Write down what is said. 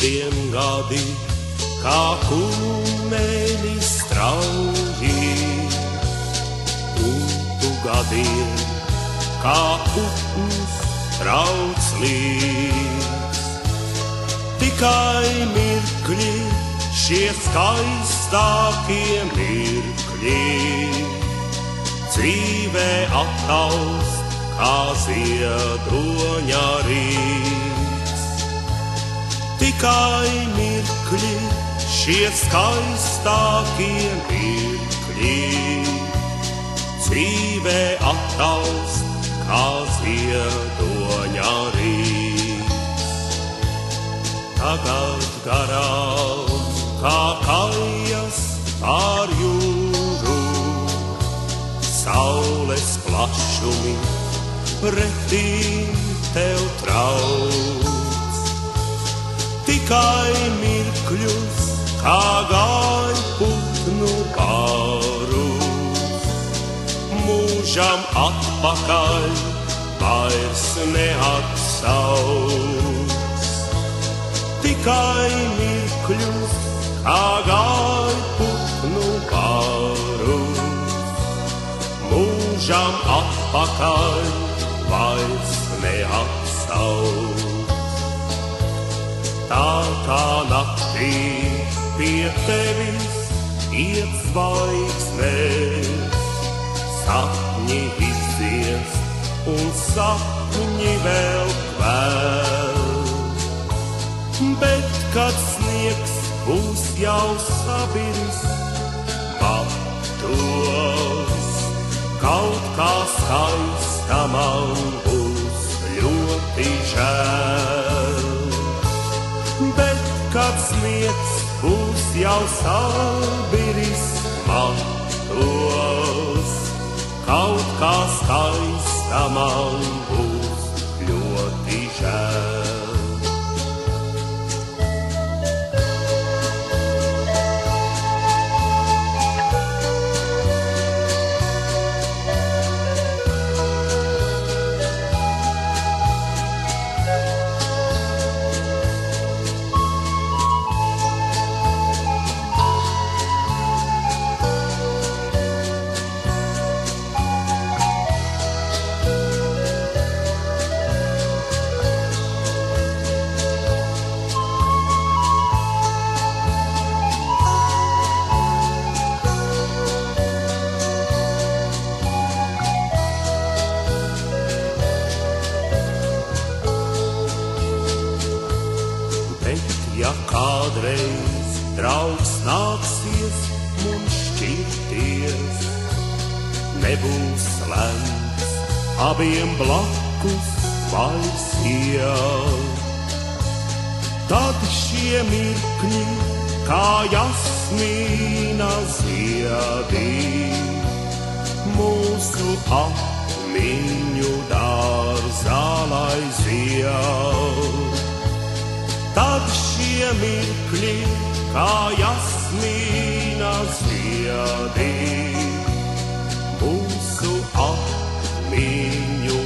simtiem gadi, kā kumeļi strauji. Utu gadiem, kā putns trauc līdz. Tikai mirkļi, šie skaistākie mirkļi, dzīvē attaust kā ziedoņa rīts. Tikai mirkļi, šie skaistākie mirkļi, dzīvē attaust kā ziedoņa rīts. Tagad garām kā kājas pār jūru, saules plašumi pretīm tev trauc. Tikai mirkļus, kā gaļputnu pārus, mūžam atpakaļ vairs neatsauc. Tikai mirkļus, kā gaļputnu pārus, mūžam atpakaļ vairs neatsauc. Tā kā naktī pie tevis iet zvaigznes, sapņi izdzies un sapņi vēl kvēl. Bet, kad sniegs būs jau sabiris, matos, kaut kā skaista man būs ļoti žēl. Bet, kad sniegs būs jau sabiris, matos, kaut kā skaista man būs ļoti žēl. Ja kādreiz, draugs, nāksies mums šķirties, nebūs lemts abiem blakus vairs iet. Tad šie mirkļi, kā jasmīna ziedi, mūsu atmiņu dārzā lai zied. Tad šie mirkļi, kā jasmīna ziedi, mūsu atmiņu